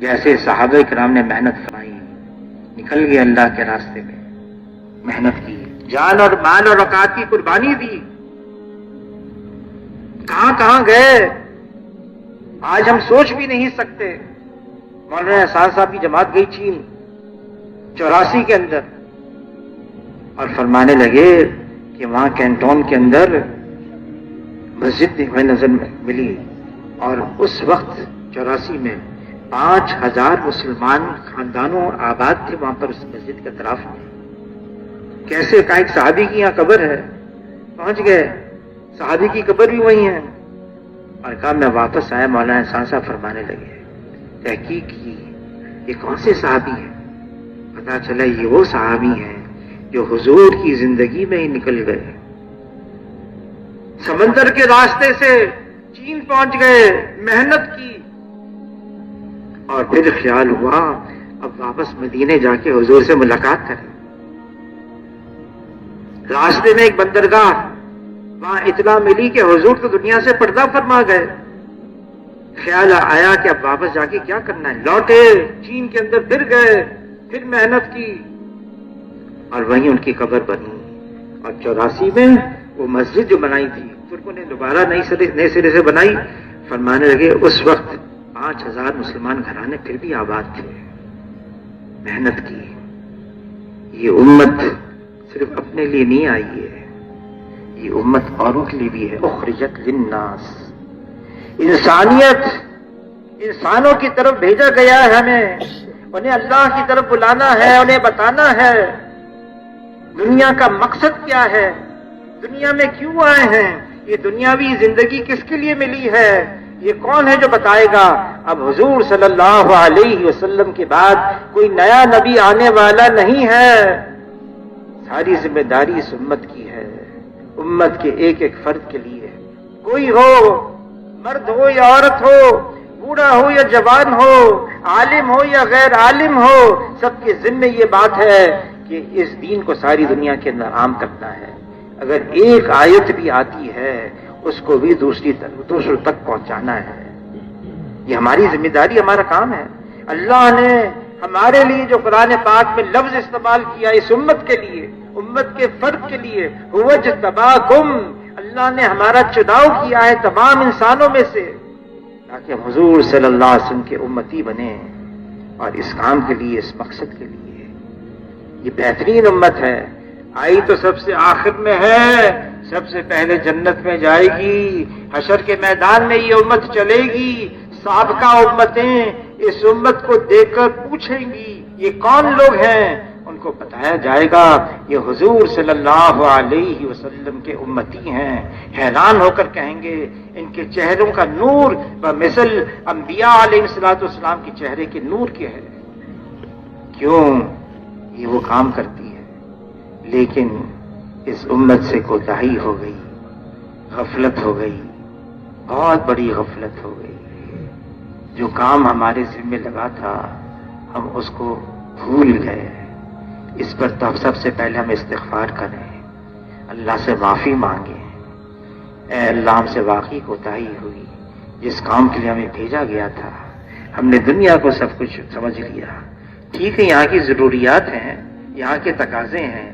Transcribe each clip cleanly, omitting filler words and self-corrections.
جیسے صحابہ کرام نے محنت فرمائی، نکل گئے اللہ کے راستے میں، محنت کی، جان اور مال اور اوقات کی قربانی دی، کہاں کہاں گئے آج ہم سوچ بھی نہیں سکتے۔ مولانا احسان صاحب کی جماعت گئی چین 84 کے اندر، اور فرمانے لگے کہ وہاں کینٹون کے اندر مسجد ہمیں نظر ملی، اور اس وقت 84 میں 5000 مسلمان خاندانوں آباد تھے وہاں پر اس مسجد کے اطراف میں۔ کیسے؟ کہا ایک صحابی کی یہاں قبر ہے، پہنچ گئے، صحابی کی قبر بھی وہی ہے، اور کہا میں واپس آیا۔ مولانا احسان صاحب فرمانے لگے تحقیق کی یہ کون سے صحابی ہیں؟ پتا چلا یہ وہ صحابی ہیں جو حضور کی زندگی میں ہی نکل گئے، سمندر کے راستے سے چین پہنچ گئے، محنت کی، اور پھر خیال ہوا اب واپس مدینے جا کے حضور سے ملاقات کریں۔ راستے میں ایک بندرگاہ، وہاں اطلاع ملی کہ حضور تو دنیا سے پردہ فرما گئے۔ خیال آیا کہ اب واپس جا کے کیا کرنا ہے، لوٹے چین کے اندر، پھر گئے، پھر محنت کی، اور وہیں ان کی قبر بنی۔ اور 84 میں وہ مسجد جو بنائی تھی ترکوں نے دوبارہ نئے سرے سے بنائی۔ فرمانے لگے اس وقت 5000 مسلمان گھرانے پھر بھی آباد تھے، محنت کی۔ یہ امت صرف اپنے لیے نہیں آئی ہے، یہ امت اوروں کے لیے بھی ہے۔ اخرجت للناس، انسانیت، انسانوں کی طرف بھیجا گیا ہے ہمیں، انہیں اللہ کی طرف بلانا ہے، انہیں بتانا ہے دنیا کا مقصد کیا ہے، دنیا میں کیوں آئے ہیں، یہ دنیاوی زندگی کس کے لیے ملی ہے، یہ کون ہے جو بتائے گا۔ اب حضور صلی اللہ علیہ وسلم کے بعد کوئی نیا نبی آنے والا نہیں ہے، ساری ذمہ داری اس امت کی ہے، امت کے ایک ایک فرد کے لیے، کوئی ہو، مرد ہو یا عورت ہو، بوڑھا ہو یا جوان ہو، عالم ہو یا غیر عالم ہو، سب کے ذمہ یہ بات ہے کہ اس دین کو ساری دنیا کے اندر عام کرنا ہے۔ اگر ایک آیت بھی آتی ہے اس کو بھی دوسروں تک پہنچانا ہے، یہ ہماری ذمہ داری، ہمارا کام ہے۔ اللہ نے ہمارے لیے جو قرآن پاک میں لفظ استعمال کیا اس امت کے لیے، امت کے فرد کے لیے، هو اجتباکم، اللہ نے ہمارا چناؤ کیا ہے تمام انسانوں میں سے، تاکہ ہم حضور صلی اللہ علیہ وسلم کے امتی بنیں، اور اس کام کے لیے، اس مقصد کے لیے یہ بہترین امت ہے۔ آئی تو سب سے آخر میں ہے، سب سے پہلے جنت میں جائے گی، حشر کے میدان میں یہ امت چلے گی، سابقہ امتیں اس امت کو دیکھ کر پوچھیں گی یہ کون لوگ ہیں، ان کو بتایا جائے گا یہ حضور صلی اللہ علیہ وسلم کے امتی ہیں، حیران ہو کر کہیں گے ان کے چہروں کا نور بمثل انبیاء علیہ السلام کے چہرے کے نور کے ہے۔ کیوں؟ یہ وہ کام کرتی ہے، لیکن اس امت سے کوتاہی ہو گئی، غفلت ہو گئی، بہت بڑی غفلت ہو گئی۔ جو کام ہمارے ذمہ لگا تھا ہم اس کو بھول گئے۔ اس پر تو سب سے پہلے ہم استغفار کریں، اللہ سے معافی مانگیں۔ اے اللہ ہم سے واقعی کوتاہی ہوئی، جس کام کے لیے ہمیں بھیجا گیا تھا ہم نے دنیا کو سب کچھ سمجھ لیا۔ ٹھیک ہے یہاں کی ضروریات ہیں، یہاں کے تقاضے ہیں،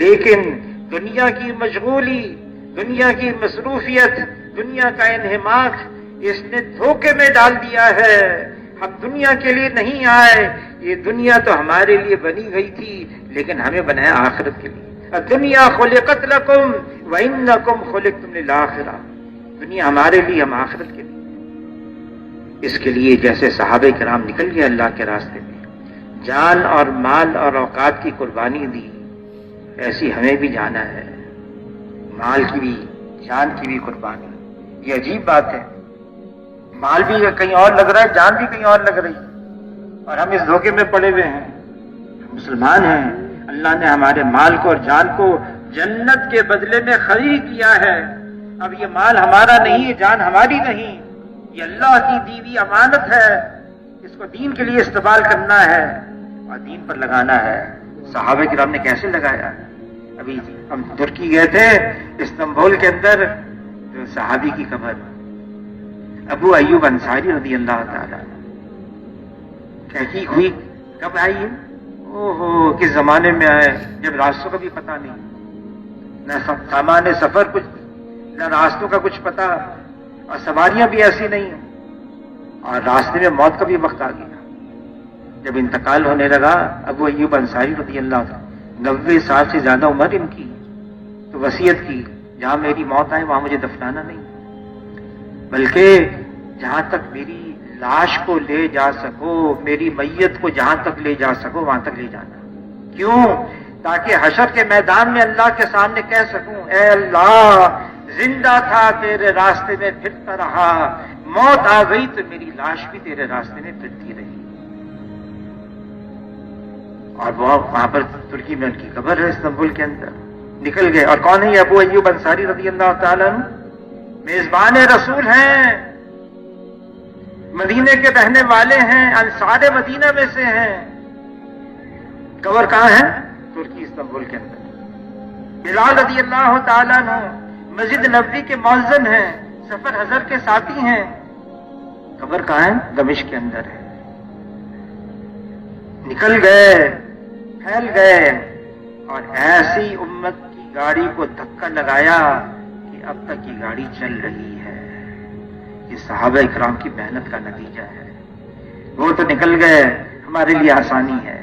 لیکن دنیا کی مشغولی، دنیا کی مصروفیت، دنیا کا انہماک اس نے دھوکے میں ڈال دیا ہے۔ ہم دنیا کے لیے نہیں آئے، یہ دنیا تو ہمارے لیے بنی گئی تھی لیکن ہمیں بنایا آخرت کے لیے۔ الدنیا خلقت لکم وانکم خلقتم للآخرہ، دنیا ہمارے لیے، ہم آخرت کے لیے۔ اس کے لیے جیسے صحابہ کرام نکل گئے اللہ کے راستے میں، جان اور مال اور اوقات کی قربانی دی، ایسی ہمیں بھی جانا ہے، مال کی بھی جان کی بھی قربانی۔ یہ عجیب بات ہے، مال بھی کہیں اور لگ رہا ہے، جان بھی کہیں اور لگ رہی ہے، اور ہم اس دھوکے میں پڑے ہوئے ہیں۔ مسلمان ہیں، اللہ نے ہمارے مال کو اور جان کو جنت کے بدلے میں خرید کیا ہے۔ اب یہ مال ہمارا نہیں، یہ جان ہماری نہیں، یہ اللہ کی دی ہوئی امانت ہے، اس کو دین کے لیے استعمال کرنا ہے اور دین پر لگانا ہے۔ صحابہ کرام نے کیسے لگایا؟ ابھی ہم ترکی گئے تھے، استنبول کے اندر صحابی کی قبر ابو ایوب انصاری رضی اللہ تعالی، تحقیق ہوئی کب آئی ہے؟ اوہو کس زمانے میں آئے جب راستوں کا بھی پتہ نہیں، نہ سامان سفر کچھ، نہ راستوں کا کچھ پتہ، اور سواریاں بھی ایسی نہیں ہیں، اور راستے میں موت کا بھی وقت آ گیا۔ جب انتقال ہونے لگا ابو ایوب انصاری رضی اللہ عنہ، 90 سال سے زیادہ عمر ان کی، تو وصیت کی جہاں میری موت آئے وہاں مجھے دفنانا نہیں، بلکہ جہاں تک میری لاش کو لے جا سکو، میری میت کو جہاں تک لے جا سکو وہاں تک لے جانا۔ کیوں؟ تاکہ حشر کے میدان میں اللہ کے سامنے کہہ سکوں اے اللہ زندہ تھا تیرے راستے میں پھرتا رہا، موت آ گئی تو میری لاش بھی تیرے راستے میں پھرتی رہی۔ اور وہ وہاں پر ترکی میں ان کی قبر ہے استنبول کے اندر، نکل گئے۔ اور کون ہے یہ ابو ایوب انصاری رضی اللہ تعالیٰ عنہ؟ میزبان رسول ہیں، مدینے کے رہنے والے ہیں، انصار مدینہ میں سے ہیں۔ قبر کہاں ہے؟ ترکی استنبول کے اندر۔ بلال رضی اللہ تعالیٰ عنہ مسجد نبوی کے مؤذن ہیں، سفر حضر کے ساتھی ہیں۔ قبر کہاں ہے؟ دمشق کے اندر ہے۔ نکل گئے، پھیل گئے، اور ایسی امت کی گاڑی کو دھکا لگایا کہ اب تک یہ گاڑی چل رہی ہے۔ یہ صحابہ اکرام کی محنت کا نتیجہ ہے۔ وہ تو نکل گئے، ہمارے لیے آسانی ہے۔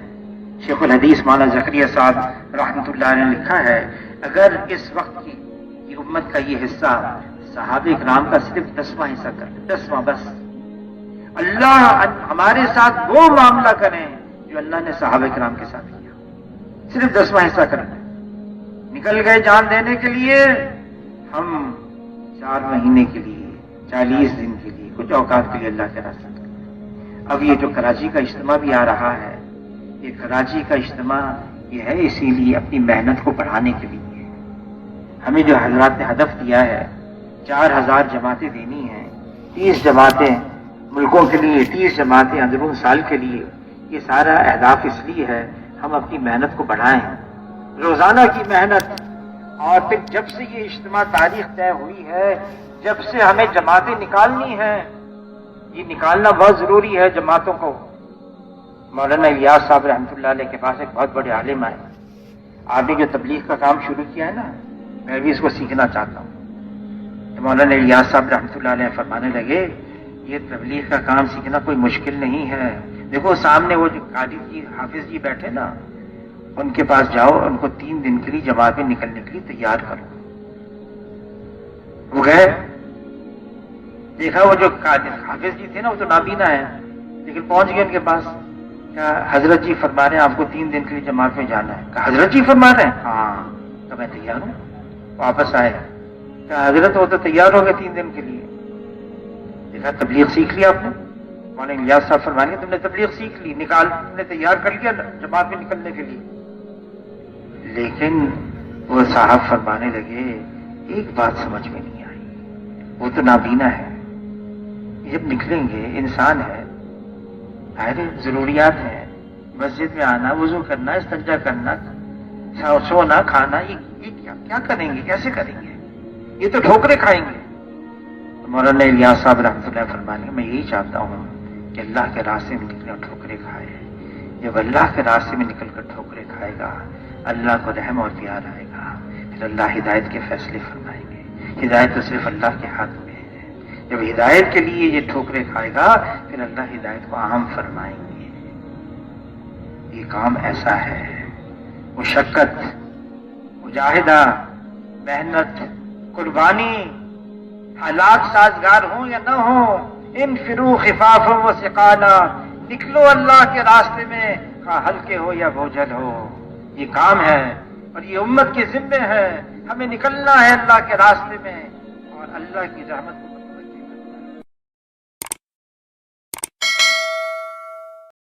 شیخ الحدیث مولانا زکریا صاحب رحمۃ اللہ علیہ نے لکھا ہے اگر اس وقت کی یہ امت کا یہ حصہ صحابہ اکرام کا صرف 10واں حصہ کر، 10واں بس، اللہ ہمارے ساتھ وہ معاملہ کریں جو اللہ نے صحابہ کرام کے ساتھ کیا، صرف 10واں حصہ کرنا۔ نکل گئے جان دینے کے لیے، ہم 4 مہینے کے لیے، 40 دن کے لیے، کچھ اوقات کے لیے اللہ کے راستے میں۔ اب یہ جو کراچی کا اجتماع بھی آ رہا ہے، یہ کراچی کا اجتماع یہ ہے اسی لیے اپنی محنت کو بڑھانے کے لیے۔ ہمیں جو حضرات نے ہدف دیا ہے 4000 جماعتیں دینی ہیں، 30 جماعتیں ملکوں کے لیے، 30 جماعتیں اندرون سال کے لیے، یہ سارا اہداف اس لیے ہے ہم اپنی محنت کو بڑھائیں، روزانہ کی محنت۔ اور پھر جب سے یہ اجتماع تاریخ طے ہوئی ہے، جب سے ہمیں جماعتیں نکالنی ہیں، یہ نکالنا بہت ضروری ہے جماعتوں کو۔ مولانا الیاس صاحب رحمۃ اللہ علیہ کے پاس ایک بہت بڑے عالم آئے، آپ نے جو تبلیغ کا کام شروع کیا ہے نا، میں بھی اس کو سیکھنا چاہتا ہوں۔ تو مولانا الیاس صاحب رحمۃ اللہ علیہ فرمانے لگے یہ تبلیغ کا کام سیکھنا کوئی مشکل نہیں ہے، دیکھو سامنے وہ جو قاری جی حافظ جی بیٹھے نا، ان کے پاس جاؤ، ان کو 3 دن کے لیے جماعت میں نکلنے کے لیے تیار کرو۔ وہ گئے، دیکھا وہ جو حافظ جی تھے نا وہ تو نابینا ہے، لیکن پہنچ گئے ان کے پاس، کیا حضرت جی فرما رہے ہیں آپ کو 3 دن کے لیے جماعت میں جانا ہے؟ کہا حضرت جی فرما رہے ہیں؟ ہاں، تو میں تیار ہوں۔ واپس آئے، کہا حضرت وہ تو تیار ہو گئے 3 دن کے لیے۔ دیکھا تبلیغ سیکھ لیا آپ نے؟ مولانا الیاس صاحب فرمائیں گے تم نے تبلیغ سیکھ لی، تم نے تیار کر لیا جماعت میں نکلنے کے لیے۔ لیکن وہ صاحب فرمانے لگے ایک بات سمجھ میں نہیں آئی، وہ تو نابینا ہے، جب نکلیں گے انسان ہے، ظاہر ضروریات ہیں، مسجد میں آنا، وضو کرنا، استنجا کرنا، سونا، کھانا، یہ کیا کریں گے، کیسے کریں گے؟ یہ تو ٹھوکریں کھائیں گے۔ تو مولانا الیاس صاحب رحمۃ اللہ فرمانے میں یہی چاہتا ہوں کہ اللہ کے راستے میں نکلے اور ٹھوکریں کھائے۔ جب اللہ کے راستے میں نکل کر ٹھوکریں کھائے گا، اللہ کو رحم اور پیار آئے گا، پھر اللہ ہدایت کے فیصلے فرمائیں گے۔ ہدایت تو صرف اللہ کے ہاتھ میں ہے، جب ہدایت کے لیے یہ ٹھوکریں کھائے گا پھر اللہ ہدایت کو عام فرمائیں گے۔ یہ کام ایسا ہے، مشقت، مجاہدہ، محنت، قربانی، حالات سازگار ہوں یا نہ ہوں، انفروا خفافا وثقالا، نکلو اللہ کے راستے میں، خواہ ہلکے ہو یا بوجھل ہو۔ یہ کام ہے اور یہ امت کے ذمے ہے، ہمیں نکلنا ہے اللہ کے راستے میں اور اللہ کی رحمت کو